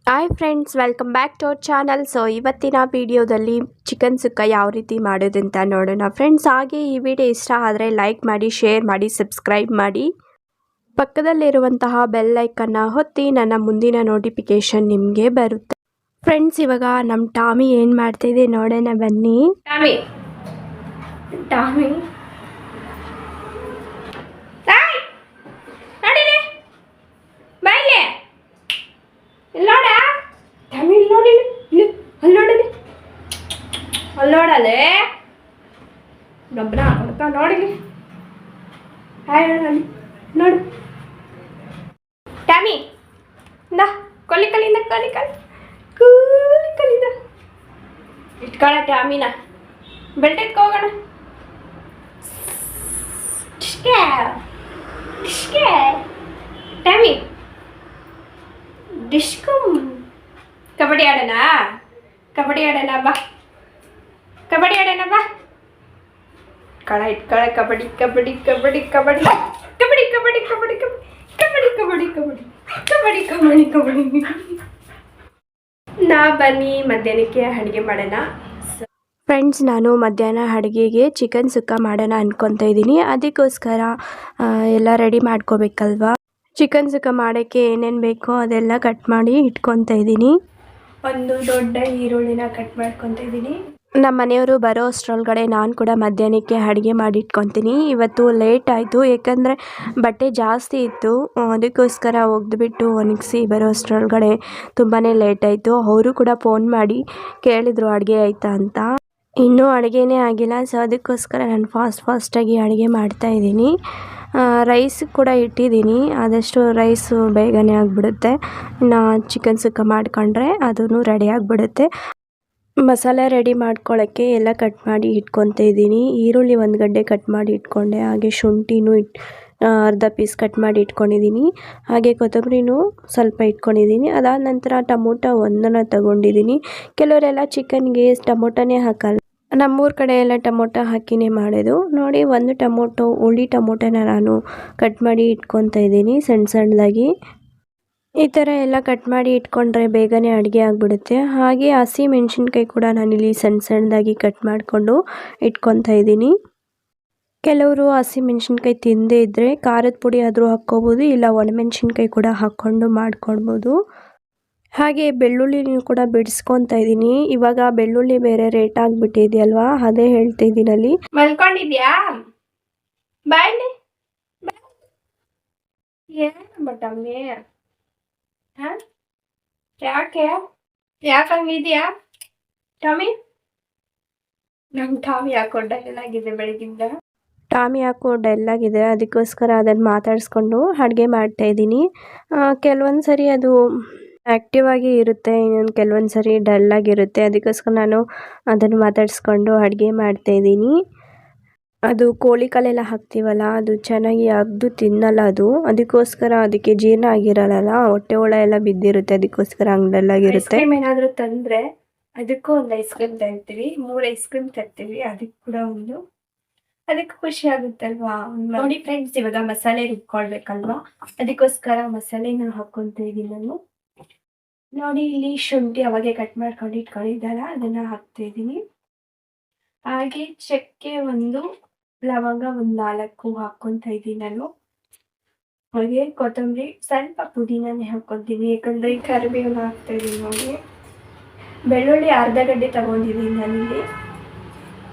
Hi friends, welcome back to our channel. So ಇವತ್ತಿನ ವಿಡಿಯೋದಲ್ಲಿ chicken ಸುಕ್ಕ ಯಾವ ರೀತಿ ಮಾಡೋದಂತ ನೋಡೋಣ ಫ್ರೆಂಡ್ಸ್. ಹಾಗೆ ಈ ವಿಡಿಯೋ ಇಷ್ಟ ಆದರೆ ಲೈಕ್ ಮಾಡಿ, ಶೇರ್ ಮಾಡಿ, ಸಬ್ಸ್ಕ್ರೈಬ್ ಮಾಡಿ. ಪಕ್ಕದಲ್ಲಿರುವಂತಹ ಬೆಲ್ ಐಕನ್ನ ಒತ್ತಿ ನನ್ನ ಮುಂದಿನ ನೋಟಿಫಿಕೇಶನ್ ನಿಮಗೆ ಬರುತ್ತೆ. ಫ್ರೆಂಡ್ಸ್, ಇವಾಗ ನಮ್ಮ ಟಾಮಿ ಏನು ಮಾಡ್ತಿದೆ ನೋಡೋಣ ಬನ್ನಿ. ಟಾಮಿ ಟಾಮಿ ಅಲ್ಲೋಡಲೆ ಡಬ್ಬನ ಹೊಡ್ಕ ನೋಡಿಲಿ. ಹಾಯ್ ಹೇಳಿ ನೋಡು ಟ್ಯಾಮಿ. ಇಂದ ಕೊಲ್ಲಿ ಕಲಿಂದ ಕಲಿ ಕಲಿ ಕೂಲಿ ಕಲಿಂದ ಇಟ್ಕೊಳ್ಳ ಟ್ಯಾಮಿನ. ಬೆಲ್ಟ್ ಎತ್ಕೋಗೋಣ. ಟ್ಯಾಮಿ ಡಿಶ್ಕು. ಕಬಡ್ಡಿ ಆಡೋಣ, ಕಬಡ್ಡಿ ಆಡೋಣ ಬಾ, ಕಬಡ್ಡಿ ಆಡೋಣ ಬಾ. ಕಳ ಇಟ್ಕಳ. ಕಬಡ್ಡಿ ಕಬಡ್ಡಿ ಕಬಡ್ಡಿ ಕಬಡ್ಡಿ ಕಬಡ್ಡಿ ಕಬಡ್ಡಿ ಕಬಡ್ಡಿ ಕಬಡ್ಡಿ ಕಬಡ್ಡಿ ಕಬಡ್ಡಿ ಕಬಡ್ಡಿ ಕಬಡ್ಡಿ ಕಬಡ್ಡಿ. ಬನ್ನಿ ಮಧ್ಯಾಹ್ನಕ್ಕೆ ಅಡುಗೆ ಮಾಡೋಣ ಫ್ರೆಂಡ್ಸ್. ನಾನು ಮಧ್ಯಾಹ್ನ ಅಡುಗೆಗೆ ಚಿಕನ್ ಸುಕ್ಕ ಮಾಡೋಣ ಅಂದ್ಕೊತಾ ಇದ್ದೀನಿ. ಅದಕ್ಕೋಸ್ಕರ ಎಲ್ಲ ರೆಡಿ ಮಾಡ್ಕೋಬೇಕಲ್ವಾ. ಚಿಕನ್ ಸುಕ್ಕ ಮಾಡೋಕ್ಕೆ ಏನೇನು ಬೇಕೋ ಅದೆಲ್ಲ ಕಟ್ ಮಾಡಿ ಇಟ್ಕೊತಾ ಇದ್ದೀನಿ. ಒಂದು ದೊಡ್ಡ ಈರುಳ್ಳಿನ ಕಟ್ ಮಾಡ್ಕೊತಾ ಇದ್ದೀನಿ. ನಮ್ಮ ಮನೆಯವರು ಬರೋ ಅಷ್ಟರೊಳಗಡೆ ನಾನು ಕೂಡ ಮಧ್ಯಾಹ್ನಕ್ಕೆ ಅಡುಗೆ ಮಾಡಿ ಇಟ್ಕೊತೀನಿ. ಇವತ್ತು ಲೇಟ್ ಆಯಿತು, ಏಕೆಂದರೆ ಬಟ್ಟೆ ಜಾಸ್ತಿ ಇತ್ತು. ಅದಕ್ಕೋಸ್ಕರ ಒಗೆದ್ಬಿಟ್ಟು ಒಣಗಿಸಿ ಬರೋ ಅಷ್ಟರೊಳಗಡೆ ತುಂಬಾ ಲೇಟ್ ಆಯಿತು. ಅವರು ಕೂಡ ಫೋನ್ ಮಾಡಿ ಕೇಳಿದರು ಅಡುಗೆ ಆಯಿತಾ ಅಂತ. ಇನ್ನೂ ಅಡುಗೆನೇ ಆಗಿಲ್ಲ. ಸೊ ಅದಕ್ಕೋಸ್ಕರ ನಾನು ಫಾಸ್ಟಾಗಿ ಅಡುಗೆ ಮಾಡ್ತಾಯಿದ್ದೀನಿ. ರೈಸ್ ಕೂಡ ಇಟ್ಟಿದ್ದೀನಿ. ಆದಷ್ಟು ರೈಸು ಬೇಗನೆ ಆಗಿಬಿಡುತ್ತೆ. ಇನ್ನು ಚಿಕನ್ ಸುಕ್ಕ ಮಾಡ್ಕೊಂಡ್ರೆ ಅದೂ ರೆಡಿ ಆಗಿಬಿಡುತ್ತೆ. ಮಸಾಲೆ ರೆಡಿ ಮಾಡ್ಕೊಳ್ಳೋಕ್ಕೆ ಎಲ್ಲ ಕಟ್ ಮಾಡಿ ಇಟ್ಕೊತಾ ಇದ್ದೀನಿ. ಈರುಳ್ಳಿ ಒಂದು ಗಡ್ಡೆ ಕಟ್ ಮಾಡಿ ಇಟ್ಕೊಂಡೆ. ಹಾಗೆ ಶುಂಠಿನೂ ಅರ್ಧ ಪೀಸ್ ಕಟ್ ಮಾಡಿ ಇಟ್ಕೊಂಡಿದ್ದೀನಿ. ಹಾಗೆ ಕೊತ್ತಂಬರಿನೂ ಸ್ವಲ್ಪ ಇಟ್ಕೊಂಡಿದ್ದೀನಿ. ಅದಾದ ನಂತರ ಟೊಮೊಟೊ ಒಂದನ್ನು ತಗೊಂಡಿದ್ದೀನಿ. ಕೆಲವರೆಲ್ಲ ಚಿಕನ್ಗೆ ಟೊಮೊಟೊನೇ ಹಾಕಲ್ಲ. ನಮ್ಮೂರ ಕಡೆ ಎಲ್ಲ ಟೊಮೊಟೊ ಹಾಕಿನೇ ಮಾಡೋದು. ನೋಡಿ, ಒಂದು ಟೊಮೊಟೊ ಹುಳಿ ಟೊಮೊಟೊನ ನಾನು ಕಟ್ ಮಾಡಿ ಇಟ್ಕೊತಾ ಇದ್ದೀನಿ ಸಣ್ಣದಾಗಿ. ಈ ಥರ ಎಲ್ಲ ಕಟ್ ಮಾಡಿ ಇಟ್ಕೊಂಡ್ರೆ ಬೇಗನೆ ಅಡುಗೆ ಆಗಿಬಿಡುತ್ತೆ. ಹಾಗೆ ಹಸಿ ಮೆಣಸಿನ್ಕಾಯಿ ಕೂಡ ನಾನಿಲ್ಲಿ ಸಣ್ಣದಾಗಿ ಕಟ್ ಮಾಡಿಕೊಂಡು ಇಟ್ಕೊತಾ ಇದ್ದೀನಿ. ಕೆಲವರು ಹಸಿ ಮೆಣಸಿನ್ಕಾಯಿ ತಿಂದೇ ಇದ್ದರೆ ಖಾರದ ಪುಡಿ ಆದರೂ ಹಾಕ್ಕೋಬೋದು, ಇಲ್ಲ ಒಣಮೆಣಸಿನ್ಕಾಯಿ ಕೂಡ ಹಾಕ್ಕೊಂಡು ಮಾಡ್ಕೊಳ್ಬೋದು. ಹಾಗೆ ಬೆಳ್ಳುಳ್ಳಿನೂ ಕೂಡ ಬಿಡಿಸ್ಕೊತಾ ಇದ್ದೀನಿ. ಇವಾಗ ಬೆಳ್ಳುಳ್ಳಿ ಬೇರೆ ರೇಟ್ ಆಗಿಬಿಟ್ಟಿದೆಯಲ್ವಾ, ಅದೇ ಹೇಳ್ತಿದ್ದೀನಿ. ಅಲ್ಲಿ ಮಲ್ಕೊಂಡಿದ್ಯಾ? ಬಾಯ್ಲಿ ಏನು ಬಟ್ಟಮ್ಮಿ? ಹಾಂ, ಯಾಕಂಗಿದ್ಯಾ ಟಾಮಿ? ನಮ್ಮ ಟಾಮಿ ಯಾಕೋ ಡಲ್ ಆಗಿದೆ ಬೆಳಗಿಂದ. ಟಾಮಿ ಯಾಕೋ ಡಲ್ ಆಗಿದೆ, ಅದಕ್ಕೋಸ್ಕರ ಅದನ್ನು ಮಾತಾಡಿಸ್ಕೊಂಡು ಅಡುಗೆ ಮಾಡ್ತಾಯಿದ್ದೀನಿ. ಕೆಲವೊಂದು ಸರಿ ಅದು ಆ್ಯಕ್ಟಿವ್ ಆಗಿ ಇರುತ್ತೆ, ಇನ್ನೊಂದು ಕೆಲವೊಂದು ಸರಿ ಡಲ್ ಆಗಿರುತ್ತೆ. ಅದಕ್ಕೋಸ್ಕರ ನಾನು ಅದನ್ನು ಮಾತಾಡಿಸ್ಕೊಂಡು ಅಡುಗೆ ಮಾಡ್ತಾಯಿದ್ದೀನಿ. ಅದು ಕೋಳಿ ಕಾಲೆಲ್ಲ ಹಾಕ್ತೀವಲ್ಲ, ಅದು ಚೆನ್ನಾಗಿ ಅಗ್ದು ತಿನ್ನಲ್ಲ ಅದು. ಅದಕ್ಕೋಸ್ಕರ ಅದಕ್ಕೆ ಜೀರ್ಣ ಆಗಿರಲ್ಲ, ಹೊಟ್ಟೆ ಒಳ ಎಲ್ಲ ಬಿದ್ದಿರುತ್ತೆ. ಅದಕ್ಕೋಸ್ಕರ ಹಂಗಲ್ಲಾಗಿರುತ್ತೆ. ಐಸ್ ಕ್ರೀಮ್ ಏನಾದರೂ ತಂದರೆ ಅದಕ್ಕೂ ಒಂದು ಐಸ್ ಕ್ರೀಮ್ ತರ್ತೀವಿ, 3 ಐಸ್ ಕ್ರೀಮ್ ತರ್ತೀವಿ. ಅದಕ್ಕೆ ಕೂಡ ಅದಕ್ಕೆ ಖುಷಿ ಆಗುತ್ತಲ್ವಾ. ನೋಡಿ ಫ್ರೆಂಡ್ಸ್, ಇವಾಗ ಮಸಾಲೆ ರುಬ್ಕೊಳ್ಬೇಕಲ್ವಾ, ಅದಕ್ಕೋಸ್ಕರ ಮಸಾಲೆನ ಹಾಕ್ಕೊತಾ ಇದ್ದೀನಿ ನಾನು. ನೋಡಿ, ಇಲ್ಲಿ ಶುಂಠಿ ಅವಾಗೆ ಕಟ್ ಮಾಡ್ಕೊಂಡು ಇಟ್ಕೊಂಡಿದ್ದಾರ, ಅದನ್ನು ಹಾಕ್ತಾಯಿದ್ದೀನಿ. ಹಾಗೆ ಚಕ್ಕೆ ಒಂದು, ಲವಂಗ ಒಂದು 4 ಹಾಕ್ಕೊತಾ ಇದ್ದೀನಿ ನಾನು. ಹಾಗೆ ಕೊತ್ತಂಬರಿ, ಸ್ವಲ್ಪ ಪುದೀನಾನೇ ಹಾಕ್ಕೊತೀನಿ, ಯಾಕಂದರೆ ಕರಿಬೇವನ್ನ ಹಾಕ್ತಾಯಿದ್ದೀನಿ. ನೋಡಿ, ಬೆಳ್ಳುಳ್ಳಿ ಅರ್ಧ ಗಡ್ಡೆ ತಗೊಂಡಿದ್ದೀನಿ ನಾನಿಲ್ಲಿ.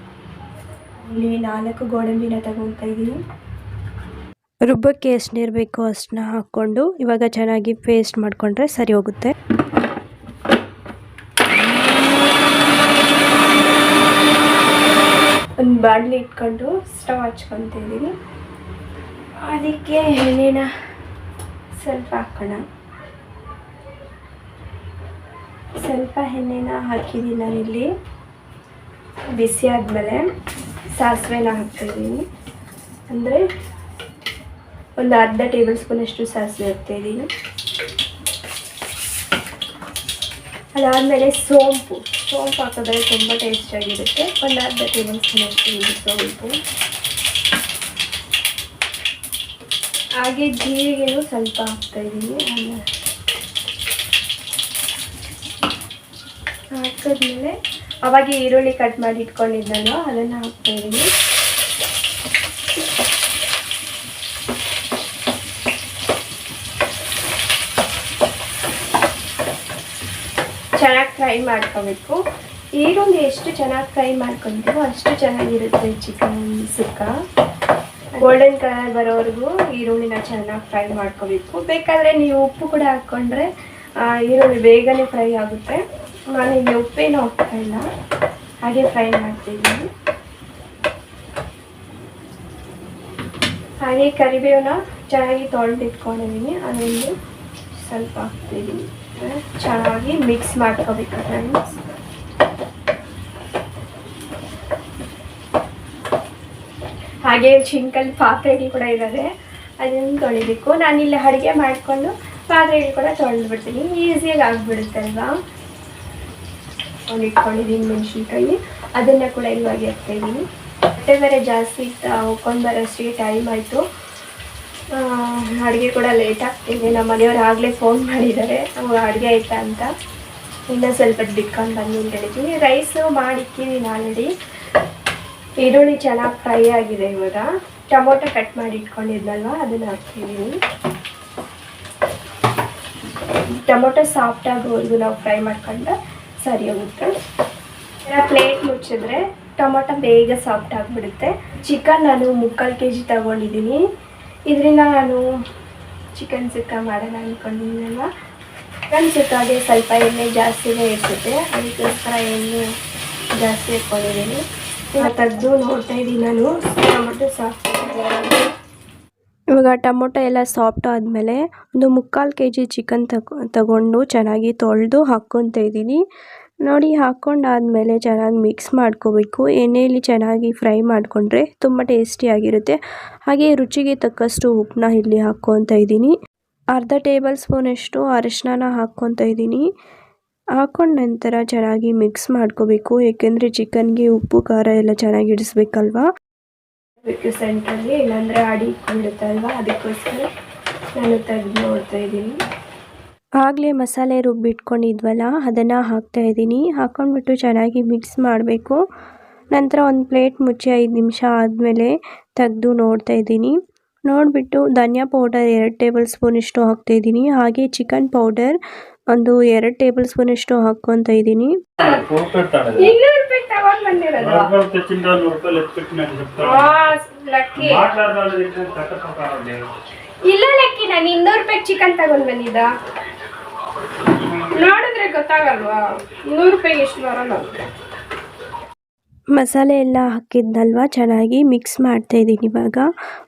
ಇಲ್ಲಿ 4 ಗೋಡಂಬಿನ ತಗೊತಾ ಇದ್ದೀನಿ. ರುಬ್ಬಕ್ಕೆ ಎಷ್ಟು ನೀರು ಬೇಕೋ ಅಷ್ಟನ್ನ ಹಾಕ್ಕೊಂಡು ಇವಾಗ ಚೆನ್ನಾಗಿ ಪೇಸ್ಟ್ ಮಾಡಿಕೊಂಡ್ರೆ ಸರಿ ಹೋಗುತ್ತೆ. ಒಂದು ಬಾಣಲಿ ಇಟ್ಕೊಂಡು ಸ್ಟವ್ ಹಚ್ಕೊತಾ ಇದ್ದೀನಿ. ಅದಕ್ಕೆ ಎಣ್ಣೆನ ಸ್ವಲ್ಪ ಹಾಕೋಣ. ಸ್ವಲ್ಪ ಎಣ್ಣೆನ ಹಾಕಿದ್ದೀನಿ ನಾನಿಲ್ಲಿ. ಬಿಸಿ ಆದಮೇಲೆ ಸಾಸಿವೆನ ಹಾಕ್ತಾಯಿದ್ದೀನಿ. ಅಂದರೆ ಒಂದು ಅರ್ಧ ಟೇಬಲ್ ಸ್ಪೂನಷ್ಟು ಸಾಸಿವೆ ಹಾಕ್ತಾಯಿದ್ದೀನಿ. ಅದಾದಮೇಲೆ ಸೋಂಪು ಹಾಕಿದ್ರೆ ತುಂಬ ಟೇಸ್ಟಾಗಿರುತ್ತೆ. ಒಂದು ಅರ್ಧ ಟೇಬಲ್ ಸ್ಪೂನಷ್ಟು ಸೋಂಪು. ಹಾಗೆ ಜೀರಿಗೆನೂ ಸ್ವಲ್ಪ ಹಾಕ್ತಾಯಿದ್ದೀನಿ. ಹಾಕಿದ್ಮೇಲೆ ಅವಾಗ ಈರುಳ್ಳಿ ಕಟ್ ಮಾಡಿ ಇಟ್ಕೊಂಡಿದ್ದಲ್ಲ ಅದನ್ನು ಹಾಕ್ತಾಯಿದ್ದೀನಿ. ಚೆನ್ನಾಗಿ ಫ್ರೈ ಮಾಡ್ಕೋಬೇಕು. ಈರುಳ್ಳಿ ಎಷ್ಟು ಚೆನ್ನಾಗಿ ಫ್ರೈ ಮಾಡ್ಕೊತೀವೋ ಅಷ್ಟು ಚೆನ್ನಾಗಿರುತ್ತೆ ಚಿಕನ್ ಸುಕ್ಕ. ಗೋಲ್ಡನ್ ಕಲರ್ ಬರೋವರೆಗೂ ಈರುಳ್ಳಿನ ಚೆನ್ನಾಗಿ ಫ್ರೈ ಮಾಡ್ಕೋಬೇಕು. ಬೇಕಾದರೆ ನೀವು ಉಪ್ಪು ಕೂಡ ಹಾಕ್ಕೊಂಡ್ರೆ ಈರುಳ್ಳಿ ಬೇಗನೆ ಫ್ರೈ ಆಗುತ್ತೆ. ನಾನಿಲ್ಲಿ ಉಪ್ಪೇನೂ ಹಾಕ್ತಾ ಇಲ್ಲ, ಹಾಗೆ ಫ್ರೈ ಮಾಡ್ತಿದ್ದೀನಿ. ಹಾಗೆ ಕರಿಬೇವನ್ನ ಚೆನ್ನಾಗಿ ತೊಳೆದಿಟ್ಕೊಂಡಿದ್ದೀನಿ, ಅದೊಂದು ಸ್ವಲ್ಪ ಹಾಕ್ತಿದ್ದೀನಿ. ಚೆನ್ನಾಗಿ ಮಿಕ್ಸ್ ಮಾಡ್ಕೋಬೇಕು ಫ್ರೆಂಡ್ಸ್. ಹಾಗೆ ಸಿಂಕಲ್ಲಿ ಪಾತ್ರೆಗಳು ಕೂಡ ಇದ್ದಾರೆ, ಅದನ್ನು ತೊಳಿಬೇಕು. ನಾನಿಲ್ಲಿ ಅಡುಗೆ ಮಾಡಿಕೊಂಡು ಪಾತ್ರೆಗಳು ಕೂಡ ತೊಳೆದ್ಬಿಡ್ತೀನಿ, ಈಸಿಯಾಗಿ ಆಗಿಬಿಡುತ್ತಲ್ವಾ. ಇಟ್ಕೊಂಡಿದ್ದೀನಿ ಮೆಣಸಿನ್ಕಾಯಿ, ಅದನ್ನು ಕೂಡ ಇವಾಗ ಎತ್ತಿದ್ದೀನಿ. ಬಟ್ಟೆ ಬೇರೆ ಜಾಸ್ತಿ ಹೋಗ್ಕೊಂಡು ಬರೋಷ್ಟಿಗೆ ಟೈಮ್ ಆಯಿತು. ಅಡುಗೆ ಕೂಡ ಲೇಟ್ ಆಗ್ತಿದೆ. ನಮ್ಮ ಮನೆಯವರು ಆಗಲೇ ಫೋನ್ ಮಾಡಿದ್ದಾರೆ ಅಡುಗೆ ಆಯಿತಾ ಅಂತ. ಇನ್ನೂ ಸ್ವಲ್ಪ ಬಿಟ್ಕೊಂಡು ಬನ್ನಿ ಅಂತ ಹೇಳಿದ್ದೀನಿ. ರೈಸು ಮಾಡಿಕ್ಕಿದ್ದೀನಿ ಆಲ್ರೆಡಿ. ಈರುಳ್ಳಿ ಚೆನ್ನಾಗಿ ಫ್ರೈ ಆಗಿದೆ. ಇವಾಗ ಟೊಮೊಟೊ ಕಟ್ ಮಾಡಿ ಇಟ್ಕೊಂಡಿದ್ನಲ್ವ ಅದನ್ನು ಹಾಕ್ತಿದ್ದೀನಿ. ಟೊಮೊಟೊ ಸಾಫ್ಟ್ ಆಗೋವರೆಗೂ ನಾವು ಫ್ರೈ ಮಾಡ್ಕೊಂಡ್ರೆ ಸರಿ ಹೋಗುತ್ತೆ. ಪ್ಲೇಟ್ ಮುಚ್ಚಿದ್ರೆ ಟೊಮೊಟೊ ಬೇಗ ಸಾಫ್ಟ್ ಆಗಿಬಿಡುತ್ತೆ. ಚಿಕನ್ ನಾನು 3/4 kg ತೊಗೊಂಡಿದ್ದೀನಿ. ಇದರಿಂದ ನಾನು ಚಿಕನ್ ಸುಕ್ಕ ಮಾಡೋಣ ಅಂದ್ಕೊಂಡಿದ್ದೀನಲ್ವ. ಚಿಕನ್ ಸುಕ್ಕಾಗೆ ಸ್ವಲ್ಪ ಎಣ್ಣೆ ಜಾಸ್ತಿನೇ ಇರ್ತದೆ, ಅದಕ್ಕೋಸ್ಕರ ಎಣ್ಣೆ ಜಾಸ್ತಿ ಇಟ್ಕೊಂಡಿದ್ದೀನಿ. ತೆಗೆದು ನೋಡ್ತಾ ಇದ್ದೀನಿ ನಾನು ಟೊಮೊಟೊ ಸಾಫ್ಟ್. ಇವಾಗ ಟೊಮೊಟೊ ಎಲ್ಲ ಸಾಫ್ಟ್ ಆದಮೇಲೆ ಒಂದು 3/4 kg ಚಿಕನ್ ತಗೊಂಡು ಚೆನ್ನಾಗಿ ತೊಳೆದು ಹಾಕ್ಕೊತಾ ಇದ್ದೀನಿ. ನೋಡಿ, ಹಾಕ್ಕೊಂಡಾದಮೇಲೆ ಚೆನ್ನಾಗಿ ಮಿಕ್ಸ್ ಮಾಡ್ಕೋಬೇಕು. ಎಣ್ಣೆಯಲ್ಲಿ ಚೆನ್ನಾಗಿ ಫ್ರೈ ಮಾಡಿಕೊಂಡ್ರೆ ತುಂಬ ಟೇಸ್ಟಿಯಾಗಿರುತ್ತೆ. ಹಾಗೆ ರುಚಿಗೆ ತಕ್ಕಷ್ಟು ಉಪ್ಪನ್ನ ಇಲ್ಲಿ ಹಾಕ್ಕೊತಾ ಇದ್ದೀನಿ. ಅರ್ಧ ಟೇಬಲ್ ಸ್ಪೂನಷ್ಟು ಅರಿಶಿನ ಹಾಕ್ಕೊತಾ ಇದ್ದೀನಿ. ಹಾಕ್ಕೊಂಡ ನಂತರ ಚೆನ್ನಾಗಿ ಮಿಕ್ಸ್ ಮಾಡ್ಕೋಬೇಕು, ಏಕೆಂದರೆ ಚಿಕನ್ಗೆ ಉಪ್ಪು ಖಾರ ಎಲ್ಲ ಚೆನ್ನಾಗಿ ಇಡಿಸ್ಬೇಕಲ್ವಾ. ಸೆಂಟ್ರಲ್ಲಿ ಇಲ್ಲಾಂದರೆ ಅಡಿ ಇಟ್ಕೊಂಡಿರುತ್ತಲ್ವ, ಅದಕ್ಕೋಸ್ಕರ ನಾನು ತೆಗೆದು ನೋಡ್ತಾ ಇದ್ದೀನಿ. ಆಗಲೇ ಮಸಾಲೆ ರುಬ್ಬಿಟ್ಕೊಂಡಿದ್ವಲ್ಲ ಅದನ್ನು ಹಾಕ್ತಾಯಿದ್ದೀನಿ. ಹಾಕ್ಕೊಂಡ್ಬಿಟ್ಟು ಚೆನ್ನಾಗಿ ಮಿಕ್ಸ್ ಮಾಡಬೇಕು. ನಂತರ ಒಂದು ಪ್ಲೇಟ್ ಮುಚ್ಚಿ 5 ನಿಮಿಷ ಆದಮೇಲೆ ತೆಗೆದು ನೋಡ್ತಾ ಇದ್ದೀನಿ. ನೋಡಿಬಿಟ್ಟು ಧನಿಯಾ ಪೌಡರ್ 2 ಟೇಬಲ್ ಸ್ಪೂನಷ್ಟು ಹಾಕ್ತಾಯಿದ್ದೀನಿ. ಹಾಗೆ ಚಿಕನ್ ಪೌಡರ್ ಒಂದು 2 ಟೇಬಲ್ ಸ್ಪೂನಷ್ಟು ಹಾಕ್ಕೊತಾ ಇದ್ದೀನಿ. ಇಲ್ಲ ಲಕ್ಕಿ, ನಾನು 200 ರೂಪಾಯಿ ಚಿಕನ್ ತಗೊಂಡು ಬಂದಿದ್ದ. ನೋಡಿದ್ರೆ ಗೊತ್ತಾಗಲ್ವಾ 100 ರೂಪಾಯಿಗೆ ಎಷ್ಟು ಬರೋಲ್ಲ. ಮಸಾಲೆ ಎಲ್ಲ ಹಾಕಿದ್ನಲ್ವ, ಚೆನ್ನಾಗಿ ಮಿಕ್ಸ್ ಮಾಡ್ತಾ ಇದ್ದೀನಿ. ಇವಾಗ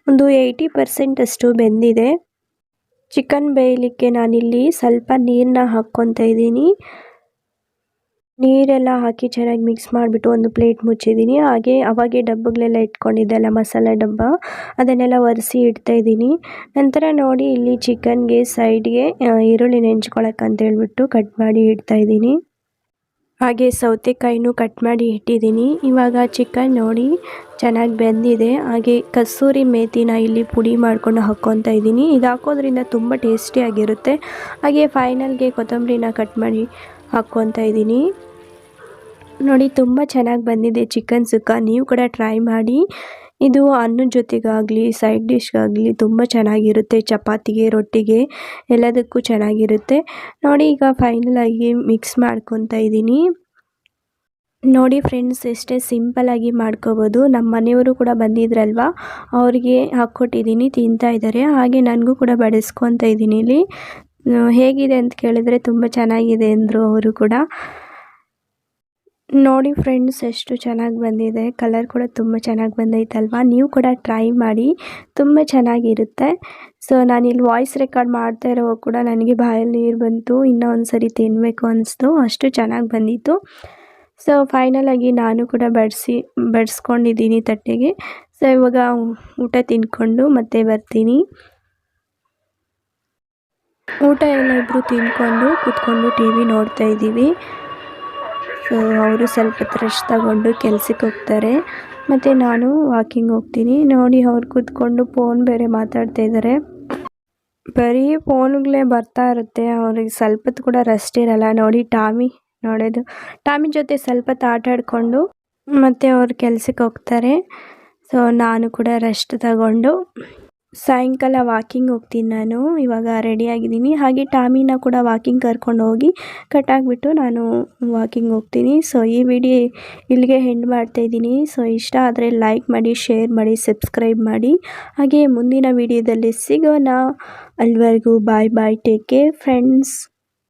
ಒಂದು 80% ಅಷ್ಟು ಬೆಂದಿದೆ. ಚಿಕನ್ ಬೇಯಲಿಕ್ಕೆ ನಾನಿಲ್ಲಿ ಸ್ವಲ್ಪ ನೀರನ್ನ ಹಾಕ್ಕೊತಾ ಇದ್ದೀನಿ. ನೀರೆಲ್ಲ ಹಾಕಿ ಚೆನ್ನಾಗಿ ಮಿಕ್ಸ್ ಮಾಡಿಬಿಟ್ಟು ಒಂದು ಪ್ಲೇಟ್ ಮುಚ್ಚಿದ್ದೀನಿ. ಹಾಗೆ ಅವಾಗೆ ಡಬ್ಬಗಳೆಲ್ಲ ಇಟ್ಕೊಂಡಿದ್ದೆಲ್ಲ ಮಸಾಲೆ ಡಬ್ಬ, ಅದನ್ನೆಲ್ಲ ಒರೆಸಿ ಇಡ್ತಾಯಿದ್ದೀನಿ. ನಂತರ ನೋಡಿ, ಇಲ್ಲಿ ಚಿಕನ್ಗೆ ಸೈಡ್ಗೆ ಈರುಳ್ಳಿ ನೆಂಚ್ಕೊಳಕ್ಕೆ ಅಂತ ಹೇಳ್ಬಿಟ್ಟು ಕಟ್ ಮಾಡಿ ಇಡ್ತಾಯಿದ್ದೀನಿ. ಹಾಗೆ ಸೌತೆಕಾಯಿನೂ ಕಟ್ ಮಾಡಿ ಇಟ್ಟಿದ್ದೀನಿ. ಇವಾಗ ಚಿಕನ್ ನೋಡಿ ಚೆನ್ನಾಗಿ ಬೆಂದಿದೆ. ಹಾಗೆ ಕಸೂರಿ ಮೇಥಿನ ಇಲ್ಲಿ ಪುಡಿ ಮಾಡ್ಕೊಂಡು ಹಾಕ್ಕೊತಾ ಇದ್ದೀನಿ. ಇದು ಹಾಕೋದ್ರಿಂದ ತುಂಬ ಟೇಸ್ಟಿಯಾಗಿರುತ್ತೆ. ಹಾಗೆ ಫೈನಲ್ಗೆ ಕೊತ್ತಂಬರಿನ ಕಟ್ ಮಾಡಿ ಹಾಕ್ಕೊತಾ ಇದ್ದೀನಿ. ನೋಡಿ, ತುಂಬ ಚೆನ್ನಾಗಿ ಬಂದಿದೆ ಚಿಕನ್ ಸುಕ್ಕ. ನೀವು ಕೂಡ ಟ್ರೈ ಮಾಡಿ. ಇದು ಅನ್ನದ ಜೊತೆಗಾಗಲಿ ಸೈಡ್ ಡಿಶ್ಗಾಗಲಿ ತುಂಬ ಚೆನ್ನಾಗಿರುತ್ತೆ. ಚಪಾತಿಗೆ, ರೊಟ್ಟಿಗೆ ಎಲ್ಲದಕ್ಕೂ ಚೆನ್ನಾಗಿರುತ್ತೆ. ನೋಡಿ, ಈಗ ಫೈನಲಾಗಿ ಮಿಕ್ಸ್ ಮಾಡ್ಕೊತಾ ಇದ್ದೀನಿ. ನೋಡಿ ಫ್ರೆಂಡ್ಸ್, ಎಷ್ಟೇ ಸಿಂಪಲ್ಲಾಗಿ ಮಾಡ್ಕೋಬೋದು. ನಮ್ಮ ಮನೆಯವರು ಕೂಡ ಬಂದಿದ್ರಲ್ವ, ಅವರಿಗೆ ಹಾಕ್ಕೊಟ್ಟಿದ್ದೀನಿ, ತಿಂತಾ ಇದ್ದಾರೆ. ಹಾಗೆ ನನಗೂ ಕೂಡ ಬಡಿಸ್ಕೊತಾ ಇದ್ದೀನಿ. ಇಲ್ಲಿ ಹೇಗಿದೆ ಅಂತ ಕೇಳಿದರೆ ತುಂಬ ಚೆನ್ನಾಗಿದೆ ಅಂದರು ಅವರು ಕೂಡ. ನೋಡಿ ಫ್ರೆಂಡ್ಸ್, ಎಷ್ಟು ಚೆನ್ನಾಗಿ ಬಂದಿದೆ. ಕಲರ್ ಕೂಡ ತುಂಬ ಚೆನ್ನಾಗಿ ಬಂದೈತಲ್ವ. ನೀವು ಕೂಡ ಟ್ರೈ ಮಾಡಿ, ತುಂಬ ಚೆನ್ನಾಗಿರುತ್ತೆ. ಸೊ ನಾನಿಲ್ಲಿ ವಾಯ್ಸ್ ರೆಕಾರ್ಡ್ ಮಾಡ್ತಾ ಇರೋ ಕೂಡ ನನಗೆ ಬಾಯಲ್ಲಿ ನೀರು ಬಂತು. ಇನ್ನೂ ಒಂದು ಸರಿ ತಿನ್ನಬೇಕು ಅನಿಸ್ತು, ಅಷ್ಟು ಚೆನ್ನಾಗಿ ಬಂದಿತ್ತು. ಸೊ ಫೈನಲಾಗಿ ನಾನು ಕೂಡ ಬಡಿಸ್ಕೊಂಡಿದ್ದೀನಿ ತಟ್ಟೆಗೆ. ಸೊ ಇವಾಗ ಊಟ ತಿಂದ್ಕೊಂಡು ಮತ್ತೆ ಬರ್ತೀನಿ. ಊಟ ಎಲ್ಲ ಇಬ್ಬರು ತಿಂದ್ಕೊಂಡು ಕೂತ್ಕೊಂಡು ಟಿ ವಿ ನೋಡ್ತಾ ಇದ್ದೀವಿ. ಸೊ ಅವರು ಸ್ವಲ್ಪ ಹೊತ್ತು ರೆಸ್ಟ್ ತಗೊಂಡು ಕೆಲ್ಸಕ್ಕೆ ಹೋಗ್ತಾರೆ, ಮತ್ತು ನಾನು ವಾಕಿಂಗ್ ಹೋಗ್ತೀನಿ. ನೋಡಿ, ಅವ್ರು ಕೂತ್ಕೊಂಡು ಫೋನ್ ಬೇರೆ ಮಾತಾಡ್ತಾ ಇದ್ದಾರೆ. ಬರೀ ಫೋನ್ಗಳೇ ಬರ್ತಾ ಇರುತ್ತೆ, ಅವ್ರಿಗೆ ಸ್ವಲ್ಪ ಹೊತ್ತು ಕೂಡ ರೆಸ್ಟ್ ಇರಲ್ಲ. ನೋಡಿ, ಟಾಮಿ ನೋಡೋದು. ಟಾಮಿ ಜೊತೆ ಸ್ವಲ್ಪ ಹೊತ್ತು ಆಟ ಆಡಿಕೊಂಡು ಮತ್ತು ಅವ್ರು ಕೆಲ್ಸಕ್ಕೆ ಹೋಗ್ತಾರೆ. ಸೊ ನಾನು ಕೂಡ ರೆಸ್ಟ್ ತಗೊಂಡು ಸಾಯಂಕಾಲ ವಾಕಿಂಗ್ ಹೋಗ್ತೀನಿ. ನಾನು ಇವಾಗ ರೆಡಿಯಾಗಿದ್ದೀನಿ. ಹಾಗೆ ಟಾಮಿನ ಕೂಡ ವಾಕಿಂಗ್ ಕರ್ಕೊಂಡು ಹೋಗಿ ಕಟ್ಟಾಕ್ಬಿಟ್ಟು ನಾನು ವಾಕಿಂಗ್ ಹೋಗ್ತೀನಿ. ಸೊ ಈ ವಿಡಿಯೋ ಇಲ್ಲಿಗೆ ಎಂಡ್ ಮಾಡ್ತಾಯಿದ್ದೀನಿ. ಸೊ ಇಷ್ಟ ಆದರೆ ಲೈಕ್ ಮಾಡಿ, ಶೇರ್ ಮಾಡಿ, ಸಬ್ಸ್ಕ್ರೈಬ್ ಮಾಡಿ. ಹಾಗೆ ಮುಂದಿನ ವಿಡಿಯೋದಲ್ಲಿ ಸಿಗೋಣ. ಅಲ್ಲಿವರೆಗೂ ಬಾಯ್ ಬಾಯ್, ಟೇಕ್ ಕೇರ್ ಫ್ರೆಂಡ್ಸ್.